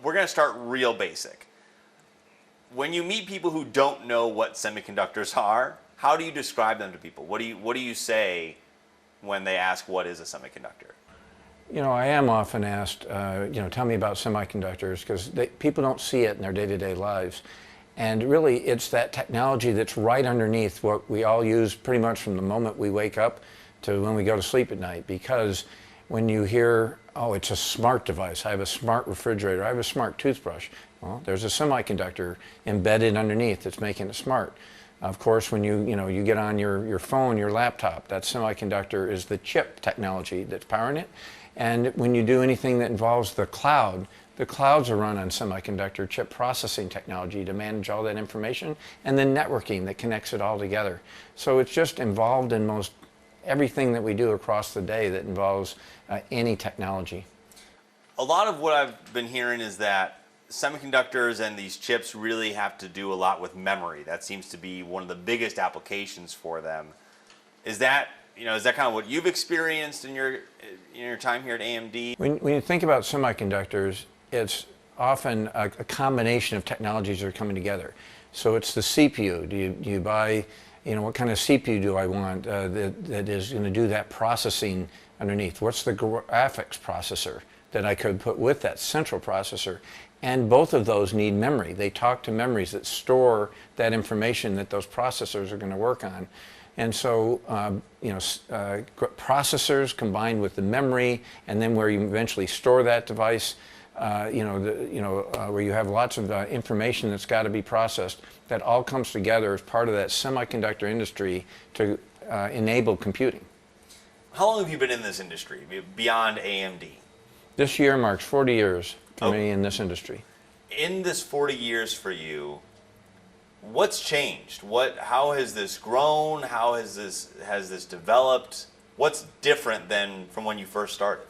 we're going to start real basic. When you meet people who don't know what semiconductors are, how do you describe them to people? What do you say when they ask what is a semiconductor? You know, I am often asked, tell me about semiconductors, because people don't see it in their day-to-day lives. And really, it's that technology that's right underneath what we all use pretty much from the moment we wake up to when we go to sleep at night. Because when you hear, oh, it's a smart device, I have a smart refrigerator, I have a smart toothbrush, well, there's a semiconductor embedded underneath that's making it smart. Of course, when you get on your phone, your laptop, that semiconductor is the chip technology that's powering it. And when you do anything that involves the clouds are run on semiconductor chip processing technology to manage all that information, and then networking that connects it all together. So it's just involved in most everything that we do across the day that involves any technology. A lot of what I've been hearing is that semiconductors and these chips really have to do a lot with memory. That seems to be one of the biggest applications for them. Is that kind of what you've experienced in your time here at AMD? When you think about semiconductors, it's often a combination of technologies that are coming together. So it's the CPU. Do you buy, what kind of CPU do I want that is going to do that processing underneath? What's the graphics processor that I could put with that central processor? And both of those need memory. They talk to memories that store that information that those processors are going to work on. And so, processors combined with the memory, and then where you eventually store that device, where you have lots of information that's got to be processed, that all comes together as part of that semiconductor industry to enable computing. How long have you been in this industry, beyond AMD? This year marks 40 years for me in this industry. In this 40 years for you, what's changed? How has this grown? How has this developed? What's different than from when you first started?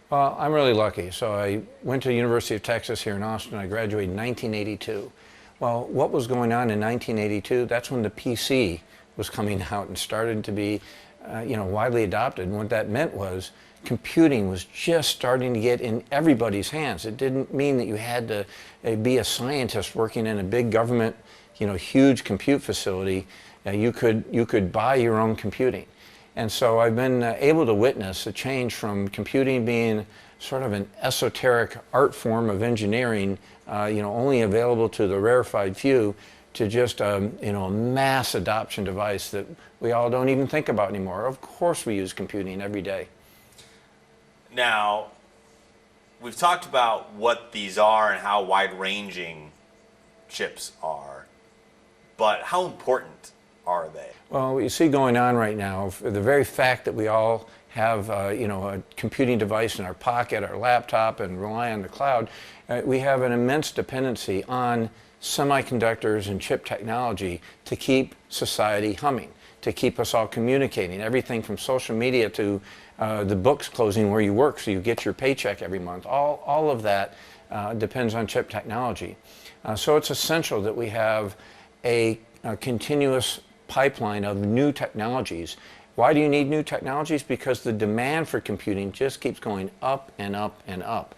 Well, I'm really lucky. So I went to the University of Texas here in Austin. I graduated in 1982. Well, what was going on in 1982? That's when the PC was coming out and started to be, widely adopted. And what that meant was computing was just starting to get in everybody's hands. It didn't mean that you had to be a scientist working in a big government, huge compute facility. You could buy your own computing. And so I've been able to witness a change from computing being sort of an esoteric art form of engineering, only available to the rarefied few, to just a mass adoption device that we all don't even think about anymore. Of course we use computing every day. Now, we've talked about what these are and how wide-ranging chips are, but how important are they? Well, what you see going on right now, the very fact that we all have a computing device in our pocket, our laptop, and rely on the cloud, we have an immense dependency on semiconductors and chip technology to keep society humming, to keep us all communicating. Everything from social media to the books closing where you work so you get your paycheck every month. All of that depends on chip technology. So it's essential that we have a continuous pipeline of new technologies. Why do you need new technologies? Because the demand for computing just keeps going up and up and up.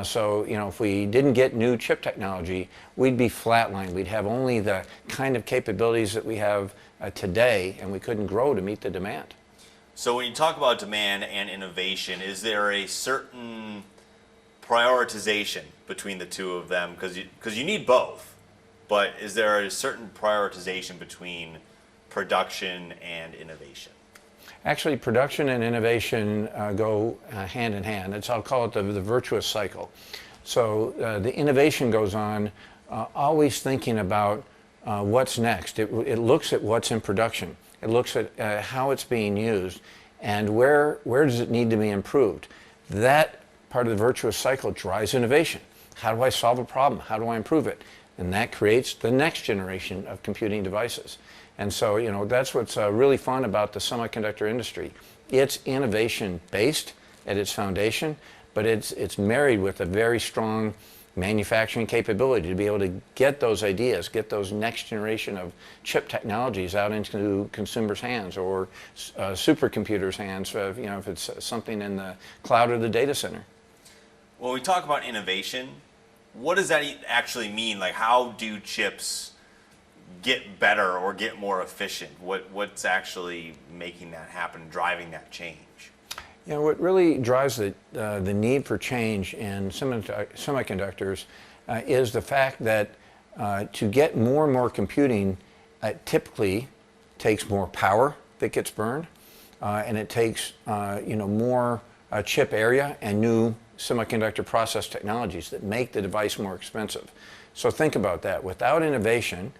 So if we didn't get new chip technology, we'd be flatlined. We'd have only the kind of capabilities that we have today, and we couldn't grow to meet the demand. So when you talk about demand and innovation, is there a certain prioritization between the two of them? Because you need both, but is there a certain prioritization between production and innovation? Actually, production and innovation go hand in hand. I'll call it the virtuous cycle. So the innovation goes on, always thinking about what's next. It looks at what's in production. It looks at how it's being used and where does it need to be improved. That part of the virtuous cycle drives innovation. How do I solve a problem? How do I improve it? And that creates the next generation of computing devices. And so, that's what's really fun about the semiconductor industry. It's innovation based at its foundation, but it's married with a very strong manufacturing capability to be able to get those ideas, get those next generation of chip technologies out into consumers' hands or supercomputers' hands, if it's something in the cloud or the data center. When we talk about innovation, what does that actually mean? Like, how do chips get better or get more efficient? What's actually making that happen, driving that change? You know, what really drives the need for change in semiconductors is the fact that to get more and more computing typically takes more power that gets burned, and it takes more chip area and new semiconductor process technologies that make the device more expensive. So think about that. Without innovation,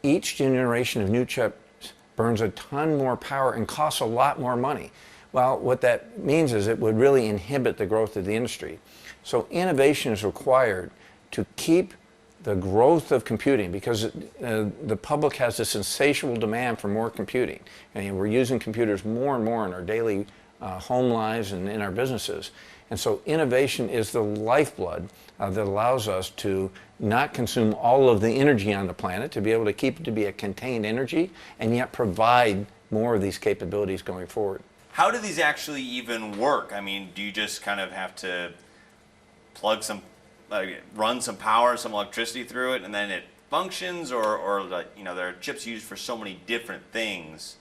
each generation of new chips burns a ton more power and costs a lot more money. Well, what that means is it would really inhibit the growth of the industry. So innovation is required to keep the growth of computing, because the public has this insatiable demand for more computing. And we're using computers more and more in our daily home lives and in our businesses. And so innovation is the lifeblood that allows us to not consume all of the energy on the planet, to be able to keep it to be a contained energy, and yet provide more of these capabilities going forward. How do these actually even work? I mean, do you just kind of have to plug some, run some power, some electricity through it, and then it functions, or there are chips used for so many different things.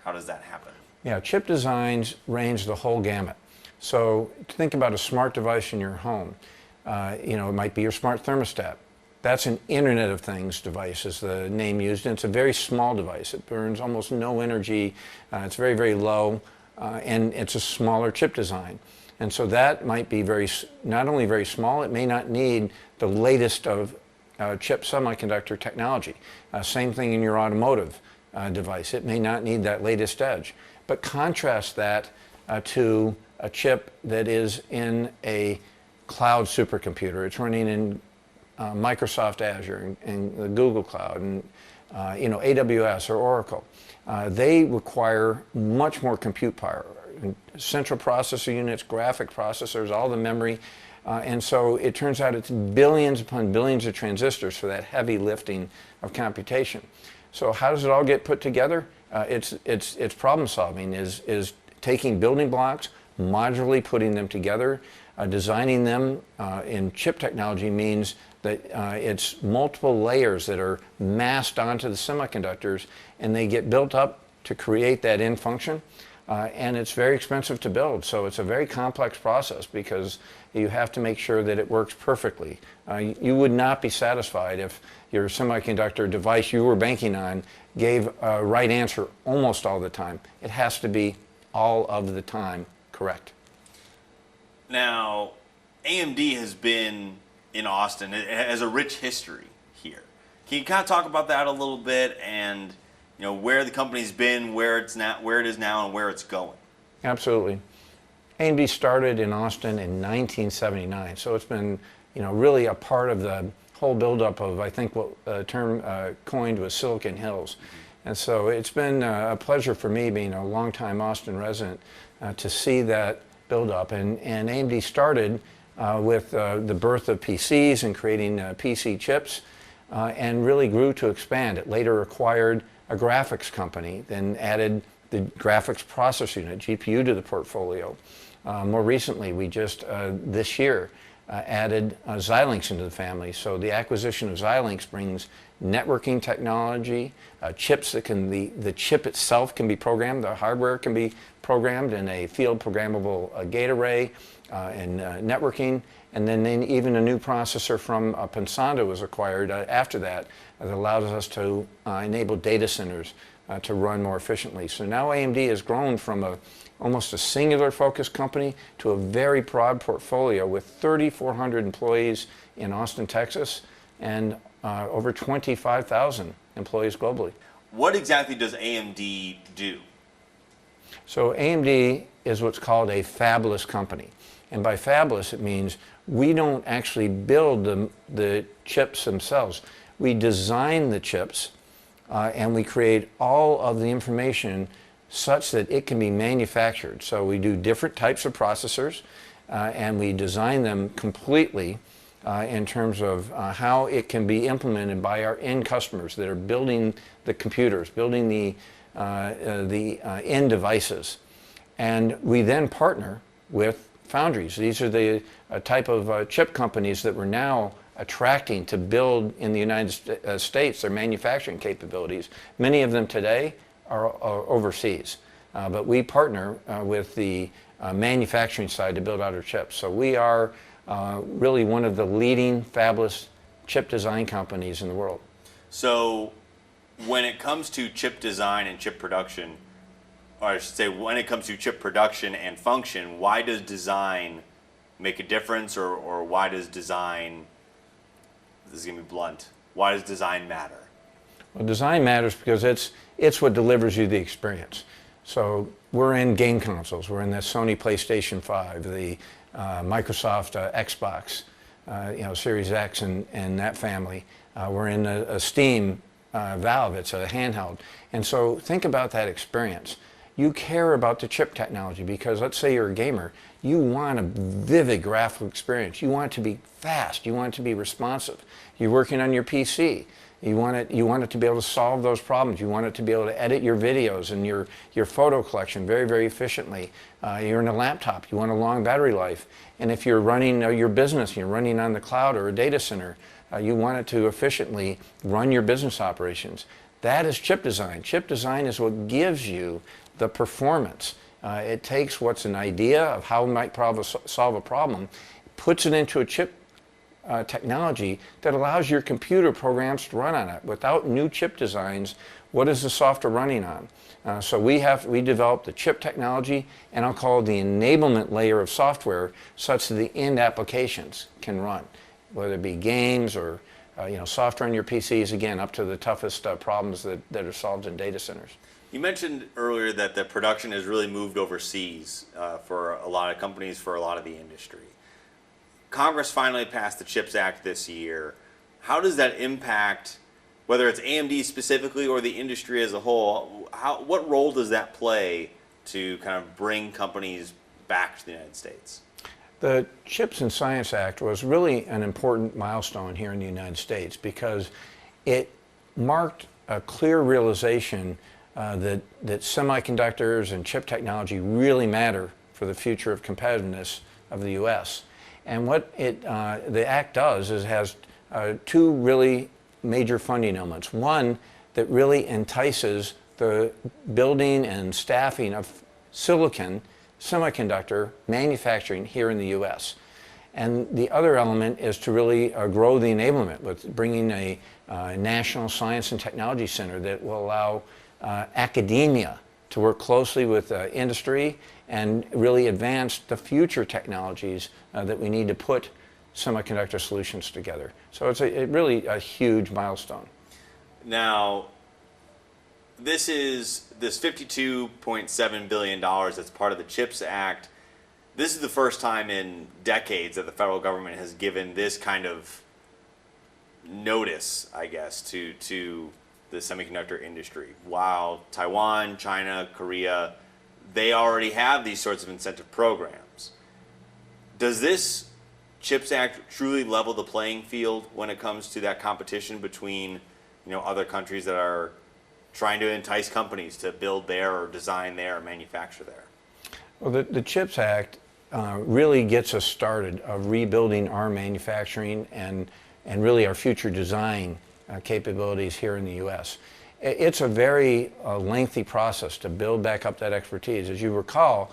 How does that happen? Yeah, chip designs range the whole gamut. So think about a smart device in your home. It might be your smart thermostat. That's an Internet of Things device, is the name used, and it's a very small device. It burns almost no energy. It's very, very low, and it's a smaller chip design. And so that might be not only very small, it may not need the latest of chip semiconductor technology. Same thing in your automotive device. It may not need that latest edge. But contrast that to a chip that is in a cloud supercomputer. It's running in Microsoft Azure and the Google Cloud and AWS or Oracle. They require much more compute power. Central processor units, graphic processors, all the memory. And so it turns out it's billions upon billions of transistors for that heavy lifting of computation. So how does it all get put together? It's problem solving, is taking building blocks, modularly putting them together. Designing them in chip technology means that it's multiple layers that are massed onto the semiconductors, and they get built up to create that end function. And it's very expensive to build, so it's a very complex process because you have to make sure that it works perfectly. You would not be satisfied if your semiconductor device you were banking on gave a right answer almost all the time. It has to be all of the time correct. Now, AMD has been in Austin. It has a rich history here. Can you kind of talk about that a little bit, and where the company's been, where it is now, and where it's going? Absolutely. AMD started in Austin in 1979, so it's been really a part of the whole buildup of, I think, what the term coined was Silicon Hills. And so it's been a pleasure for me, being a longtime Austin resident, to see that build up. And AMD started with the birth of PCs and creating PC chips, and really grew to expand. It later acquired a graphics company, then added the graphics processor unit, GPU, to the portfolio. More recently, we just this year added Xilinx into the family. So the acquisition of Xilinx brings networking technology, chips that the chip itself can be programmed, the hardware can be programmed in a field programmable gate array, and networking, and then even a new processor from Pensando was acquired after that allows us to enable data centers to run more efficiently. So now AMD has grown from almost a singular focused company to a very broad portfolio with 3,400 employees in Austin, Texas, and over 25,000 employees globally. What exactly does AMD do? So AMD is what's called a fabless company. And by fabless, it means we don't actually build the chips themselves. We design the chips, and we create all of the information such that it can be manufactured. So we do different types of processors, and we design them completely in terms of how it can be implemented by our end customers that are building the computers, building the end devices. And we then partner with foundries. These are the type of chip companies that we're now attracting to build in the United States their manufacturing capabilities. Many of them today are overseas, but we partner with the manufacturing side to build out our chips. So we are really one of the leading fabless chip design companies in the world. So when it comes to chip design and chip production, or I should say when it comes to chip production and function, why does design make a difference, or why does design, this is going to be blunt, why does design matter? Well, design matters because it's what delivers you the experience. So we're in game consoles. We're in the Sony PlayStation 5, the Microsoft Xbox, Series X and that family. We're in a Steam Valve. It's a handheld. And so think about that experience. You care about the chip technology because let's say you're a gamer. You want a vivid graphical experience. You want it to be fast. You want it to be responsive. You're working on your PC. You want it to be able to solve those problems. You want it to be able to edit your videos and your photo collection very, very efficiently. You're in a laptop. You want a long battery life. And if you're running your business, you're running on the cloud or a data center, you want it to efficiently run your business operations. That is chip design. Chip design is what gives you the performance. It takes what's an idea of how we might solve a problem, puts it into a chip technology that allows your computer programs to run on it. Without new chip designs, what is the software running on? So we developed the chip technology, and I'll call it the enablement layer of software, such that the end applications can run, whether it be games or software on your PCs, again, up to the toughest problems that are solved in data centers. You mentioned earlier that the production has really moved overseas for a lot of companies, for a lot of the industry. Congress finally passed the CHIPS Act this year. How does that impact, whether it's AMD specifically or the industry as a whole, what role does that play to kind of bring companies back to the United States? The CHIPS and Science Act was really an important milestone here in the United States because it marked a clear realization that semiconductors and chip technology really matter for the future of competitiveness of the U.S. And what the Act does is it has two really major funding elements. One that really entices the building and staffing of silicon semiconductor manufacturing here in the U.S. And the other element is to really grow the enablement with bringing a national science and technology center that will allow academia to work closely with industry and really advance the future technologies that we need to put semiconductor solutions together. So it's really a huge milestone. Now, this $52.7 billion that's part of the CHIPS Act. This is the first time in decades that the federal government has given this kind of notice, I guess, to the semiconductor industry. While Taiwan, China, Korea, they already have these sorts of incentive programs. Does this CHIPS Act truly level the playing field when it comes to that competition between other countries that are trying to entice companies to build there or design there or manufacture there? Well, the CHIPS Act really gets us started of rebuilding our manufacturing and really our future design capabilities here in the U.S. It's a very lengthy process to build back up that expertise. As you recall,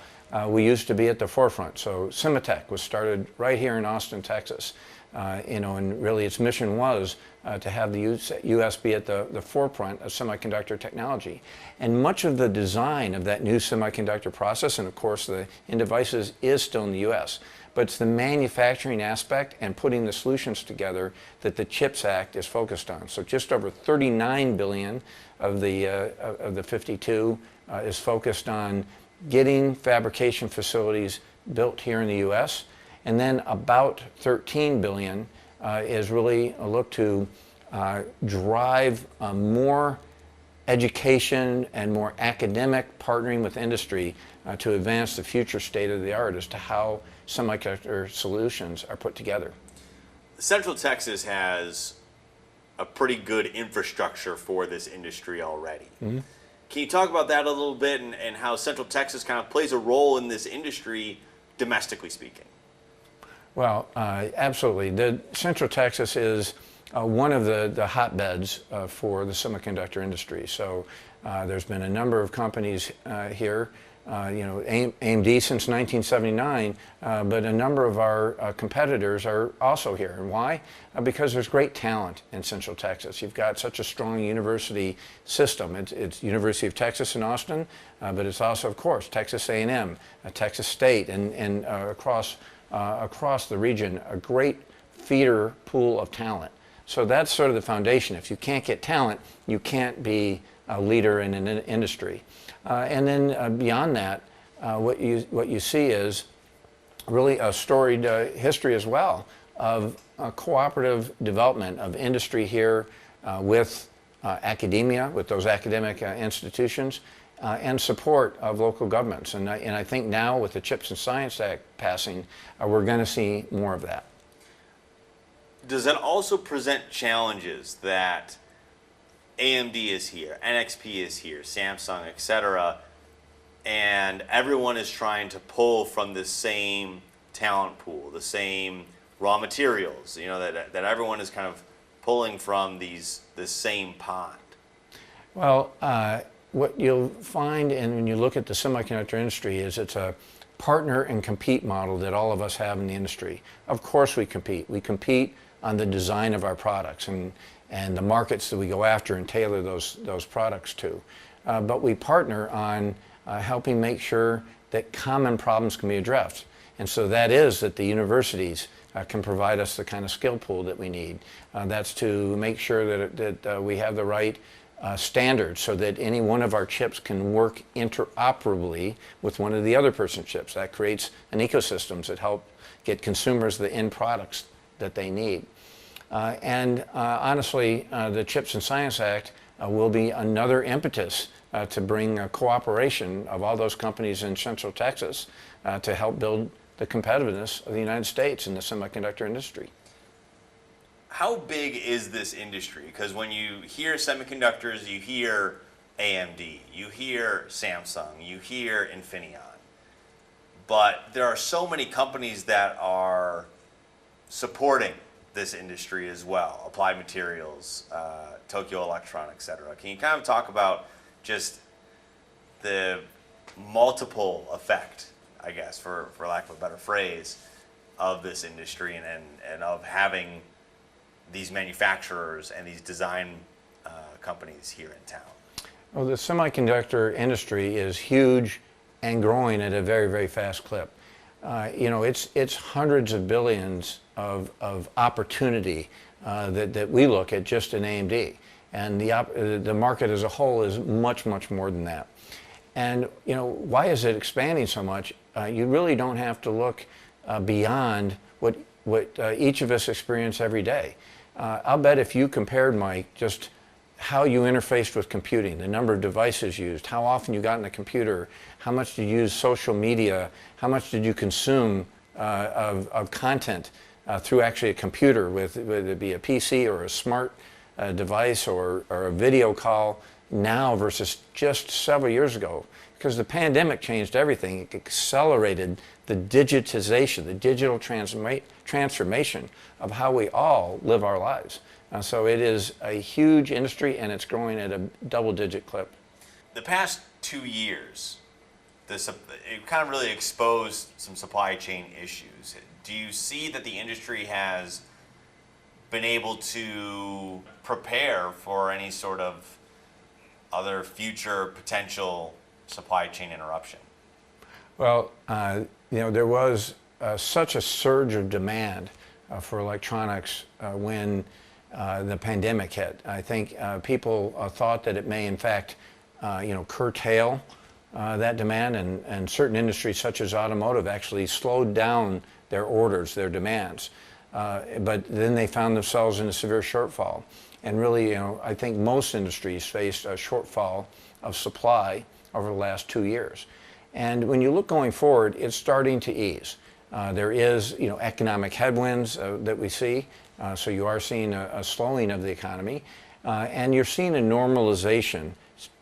we used to be at the forefront. So Semitech was started right here in Austin, Texas. And really its mission was to have the U.S. be at the forefront of semiconductor technology. And much of the design of that new semiconductor process, and of course the in devices, is still in the U.S. But it's the manufacturing aspect and putting the solutions together that the CHIPS Act is focused on. So just over $39 billion of the 52 is focused on getting fabrication facilities built here in the U.S. And then about $13 billion is really a look to drive more education and more academic partnering with industry to advance the future state of the art as to how semiconductor solutions are put together. Central Texas has a pretty good infrastructure for this industry already. Mm-hmm. Can you talk about that a little bit and how Central Texas kind of plays a role in this industry, domestically speaking? Well, absolutely. The Central Texas is one of the hotbeds for the semiconductor industry. So there's been a number of companies here, AMD since 1979, but a number of our competitors are also here. And why? Because there's great talent in Central Texas. You've got such a strong university system. It's University of Texas in Austin, but it's also, of course, Texas A&M, Texas State, and across the region, a great feeder pool of talent. So that's sort of the foundation. If you can't get talent, you can't be a leader in an industry. And then beyond that, what you see is really a storied history as well of cooperative development of industry here with academia, with those academic institutions, and support of local governments. And I think now with the CHIPS and Science Act passing, we're going to see more of that. Does that also present challenges that AMD is here, NXP is here, Samsung, etc., and everyone is trying to pull from the same talent pool, the same raw materials, that everyone is kind of pulling from this same pond? Well, what you'll find when you look at the semiconductor industry is it's a partner and compete model that all of us have in the industry. Of course we compete. We compete on the design of our products and the markets that we go after and tailor those products to. But we partner on helping make sure that common problems can be addressed. And so that is that the universities can provide us the kind of skill pool that we need. That's to make sure that we have the right standards so that any one of our chips can work interoperably with one of the other person's chips. That creates an ecosystem that help get consumers the end products that they need. Honestly, the CHIPS and Science Act will be another impetus to bring cooperation of all those companies in Central Texas to help build the competitiveness of the United States in the semiconductor industry. How big is this industry? Because when you hear semiconductors, you hear AMD, you hear Samsung, you hear Infineon. But there are so many companies that are supporting this industry as well, Applied Materials, Tokyo Electron, etc. Can you kind of talk about just the multiple effect, I guess, for lack of a better phrase, of this industry and of having these manufacturers and these design companies here in town? Well, the semiconductor industry is huge and growing at a very, very fast clip. It's hundreds of billions of opportunity that we look at just in AMD. And the market as a whole is much, much more than that. And why is it expanding so much? You really don't have to look beyond what each of us experience every day. I'll bet if you compared, Mike, just how you interfaced with computing, the number of devices used, how often you got in the computer, how much did you use social media, how much did you consume of content through actually a computer, whether it be a PC or a smart device or a video call now versus just several years ago. Because the pandemic changed everything. It accelerated the digitization, the digital transformation of how we all live our lives. So it is a huge industry, and it's growing at a double-digit clip. The past 2 years, it kind of really exposed some supply chain issues. Do you see that the industry has been able to prepare for any sort of other future potential supply chain interruption? Well, there was such a surge of demand for electronics when the pandemic hit. I think people thought that it may, in fact, curtail that demand, and certain industries such as automotive actually slowed down their orders, their demands. But then they found themselves in a severe shortfall. And really, I think most industries faced a shortfall of supply over the last 2 years. And when you look going forward, it's starting to ease. There is, economic headwinds that we see. So you are seeing a slowing of the economy, and you're seeing a normalization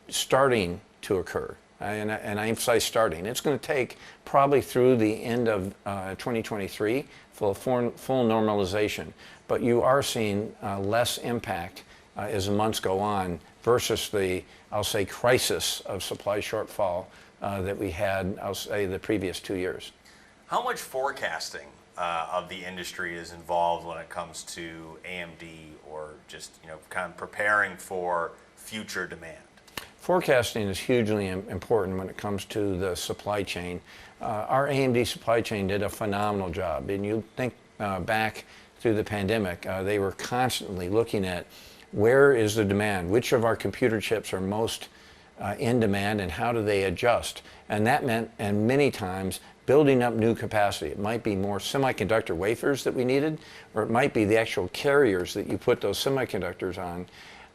starting to occur. and I emphasize starting. It's going to take probably through the end of 2023 for full normalization. But you are seeing less impact as the months go on versus the, I'll say, crisis of supply shortfall that we had, I'll say, the previous 2 years. How much forecasting of the industry is involved when it comes to AMD, or just kind of preparing for future demand? Forecasting is hugely important when it comes to the supply chain. Our AMD supply chain did a phenomenal job. And you think back through the pandemic, they were constantly looking at where is the demand, which of our computer chips are most in demand, and how do they adjust. And that meant, and many times, building up new capacity. It might be more semiconductor wafers that we needed, or it might be the actual carriers that you put those semiconductors on.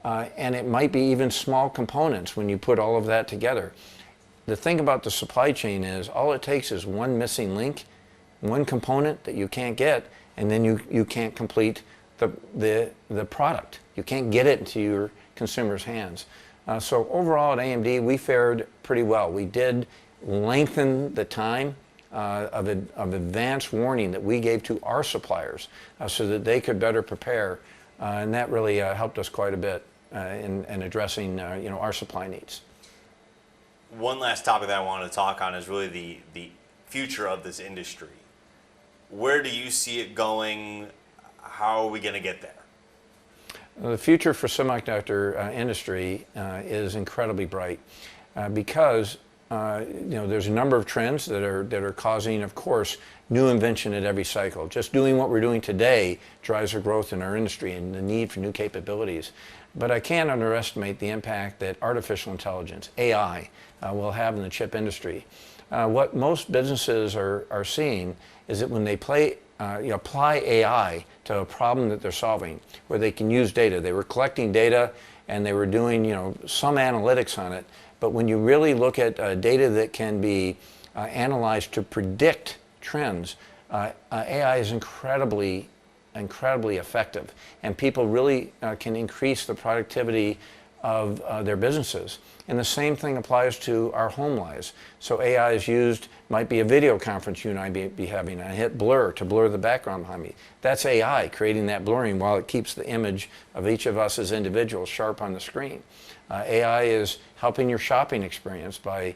And it might be even small components when you put all of that together. The thing about the supply chain is all it takes is one missing link, one component that you can't get, and then you can't complete the product. You can't get it into your consumer's hands. So overall at AMD, we fared pretty well. We did lengthen the time of advance warning that we gave to our suppliers so that they could better prepare, and that really helped us quite a bit in addressing our supply needs. One last topic that I wanted to talk on is really the future of this industry. Where do you see it going? How are we going to get there? The future for semiconductor industry is incredibly bright because there's a number of trends that are causing, of course, new invention at every cycle. Just doing what we're doing today drives the growth in our industry and the need for new capabilities. But I can't underestimate the impact that artificial intelligence, AI, will have in the chip industry. What most businesses are seeing is that when they apply AI to a problem that they're solving, where they can use data. They were collecting data and they were doing some analytics on it. But when you really look at data that can be analyzed to predict trends, AI is incredibly effective, and people really can increase the productivity of their businesses. And the same thing applies to our home lives. So AI is used, might be a video conference you and I be having. I hit blur to blur the background behind me. That's AI creating that blurring while it keeps the image of each of us as individuals sharp on the screen. AI is helping your shopping experience by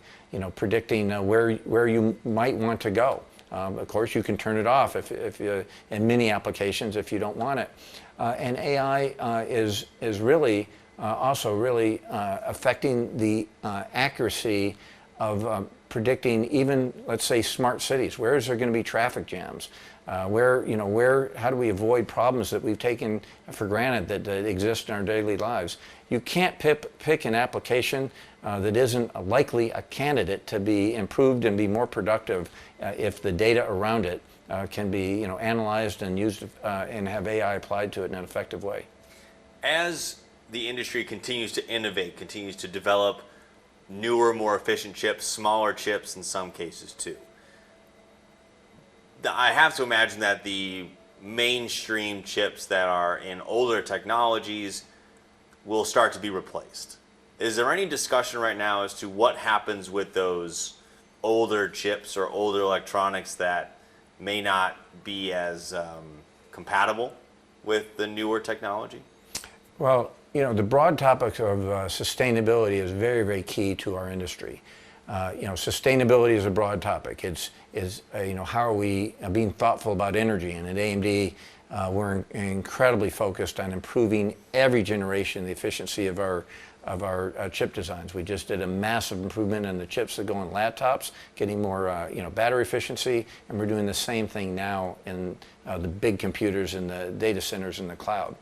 predicting where you might want to go. Of course, you can turn it off if you, in many applications if you don't want it. And AI is really also really affecting the accuracy of predicting even, let's say, smart cities. Where is there going to be traffic jams? How do we avoid problems that we've taken for granted that exist in our daily lives? You can't pick an application that isn't likely a candidate to be improved and be more productive if the data around it can be analyzed and used and have AI applied to it in an effective way. As the industry continues to innovate, continues to develop newer, more efficient chips, smaller chips in some cases too, I have to imagine that the mainstream chips that are in older technologies will start to be replaced. Is there any discussion right now as to what happens with those older chips or older electronics that may not be as compatible with the newer technology? Well, the broad topic of sustainability is very, very key to our industry. Sustainability is a broad topic. How are we being thoughtful about energy? And at AMD, we're incredibly focused on improving every generation the efficiency of our chip designs. We just did a massive improvement in the chips that go in laptops, getting more battery efficiency, and we're doing the same thing now in the big computers in the data centers in the cloud.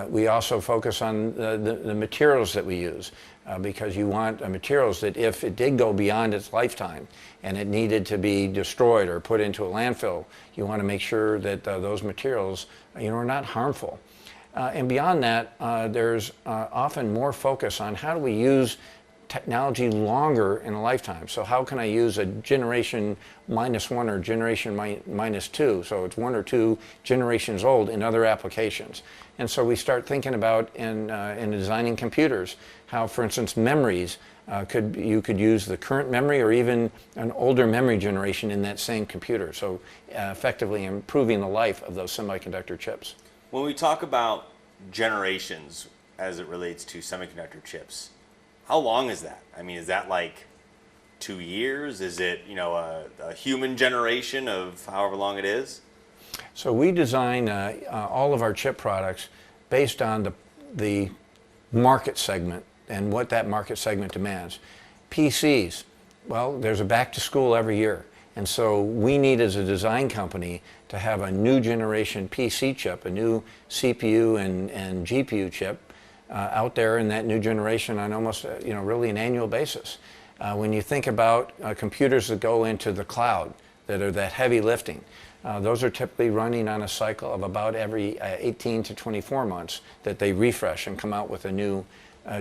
We also focus on the materials that we use because you want materials that if it did go beyond its lifetime and it needed to be destroyed or put into a landfill, you want to make sure that those materials are not harmful. And beyond that, there's often more focus on how do we use technology longer in a lifetime. So how can I use a generation -1 or generation -2, so it's 1 or 2 generations old in other applications. And so we start thinking about in designing computers how, for instance, memories you could use the current memory or even an older memory generation in that same computer. So effectively improving the life of those semiconductor chips. When we talk about generations as it relates to semiconductor chips, how long is that? I mean, is that like 2 years? Is it, a human generation of however long it is? So we design all of our chip products based on the market segment and what that market segment demands. PCs, well, there's a back to school every year. And so we need, as a design company, to have a new generation PC chip, a new CPU and GPU chip out there in that new generation on almost, really an annual basis. When you think about computers that go into the cloud, that are that heavy lifting, those are typically running on a cycle of about every 18 to 24 months that they refresh and come out with a new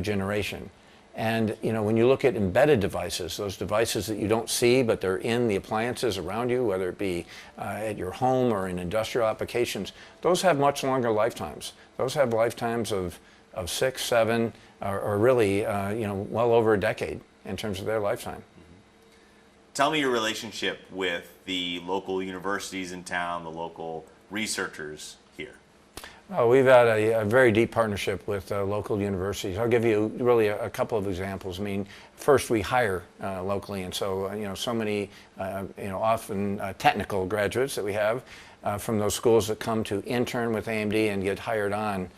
generation. And when you look at embedded devices, those devices that you don't see but they're in the appliances around you, whether it be at your home or in industrial applications, those have much longer lifetimes. Those have lifetimes of 6, 7, or really well over a decade in terms of their lifetime. Tell me your relationship with the local universities in town, the local researchers here. We've had a very deep partnership with local universities. I'll give you really a couple of examples. I mean, first we hire locally, and so so many often technical graduates that we have from those schools that come to intern with AMD and get hired on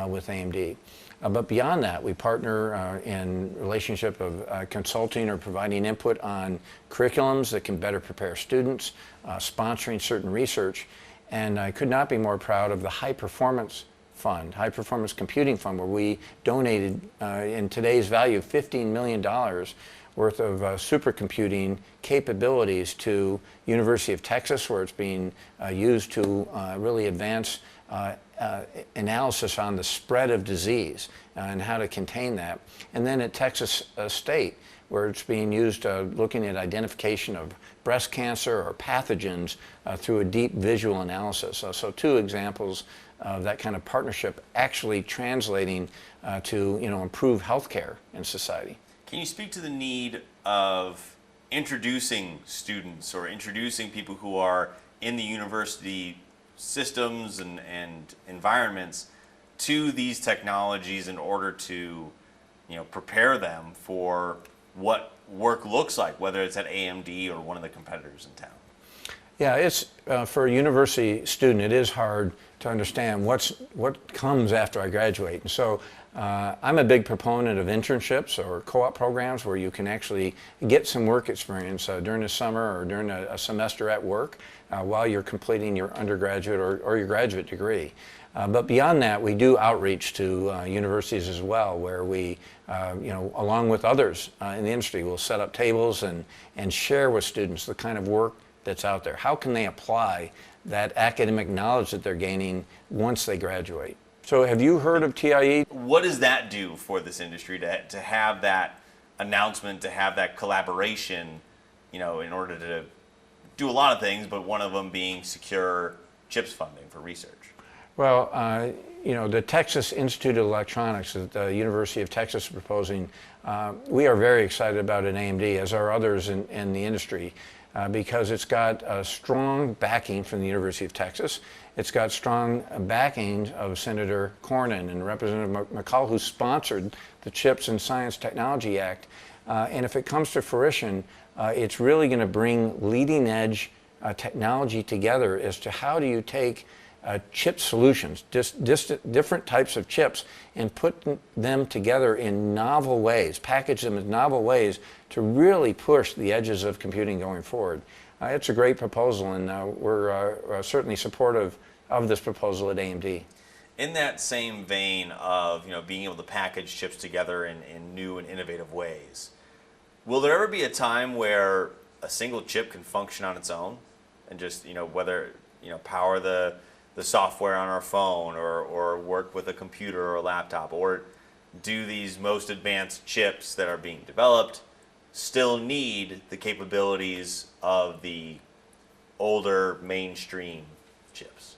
with AMD. But beyond that, we partner in relationship of consulting or providing input on curriculums that can better prepare students, sponsoring certain research. And I could not be more proud of the High Performance Fund, High Performance Computing Fund, where we donated, in today's value, $15 million worth of supercomputing capabilities to University of Texas, where it's being used to really advance analysis on the spread of disease and how to contain that. And then at Texas State, where it's being used looking at identification of breast cancer or pathogens through a deep visual analysis. So two examples of that kind of partnership actually translating to improve healthcare in society. Can you speak to the need of introducing students or introducing people who are in the university systems and environments to these technologies in order to prepare them for what work looks like, whether it's at AMD or one of the competitors in town? Yeah, it's for a university student, it is hard to understand what comes after I graduate. And so I'm a big proponent of internships or co-op programs where you can actually get some work experience during the summer or during a semester at work while you're completing your undergraduate or your graduate degree. But beyond that, we do outreach to universities as well, where we, along with others in the industry, will set up tables and share with students the kind of work that's out there. How can they apply that academic knowledge that they're gaining once they graduate? So have you heard of TIE? What does that do for this industry to have that announcement, to have that collaboration, in order to do a lot of things, but one of them being secure CHIPS funding for research? Well, the Texas Institute of Electronics that the University of Texas is proposing, we are very excited about at AMD, as are others in the industry, because it's got a strong backing from the University of Texas. It's got strong backing of Senator Cornyn and Representative McCall, who sponsored the CHIPS and Science Technology Act. And if it comes to fruition, it's really going to bring leading edge technology together as to how do you take chip solutions, different types of chips, and put them together in novel ways, package them in novel ways to really push the edges of computing going forward. It's a great proposal, and we're certainly supportive of this proposal at AMD. In that same vein of being able to package chips together in new and innovative ways, will there ever be a time where a single chip can function on its own and just whether power the software on our phone or work with a computer or a laptop, or do these most advanced chips that are being developed still need the capabilities of the older mainstream chips?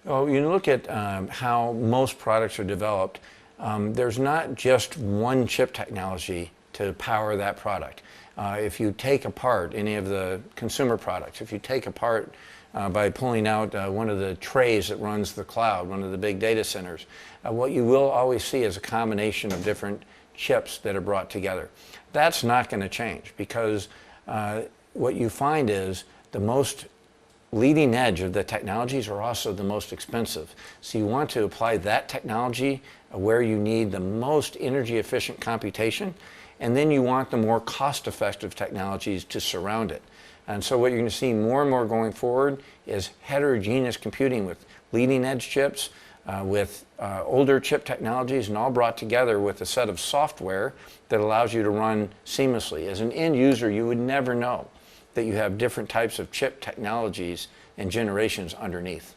Well, you look at how most products are developed, there's not just one chip technology to power that product. If you take apart any of the consumer products, if you take apart by pulling out one of the trays that runs the cloud, one of the big data centers, what you will always see is a combination of different chips that are brought together. That's not going to change, because what you find is the most leading edge of the technologies are also the most expensive. So you want to apply that technology where you need the most energy efficient computation, and then you want the more cost-effective technologies to surround it. And so what you're going to see more and more going forward is heterogeneous computing with leading edge chips, with older chip technologies, and all brought together with a set of software that allows you to run seamlessly. As an end user, you would never know that you have different types of chip technologies and generations underneath.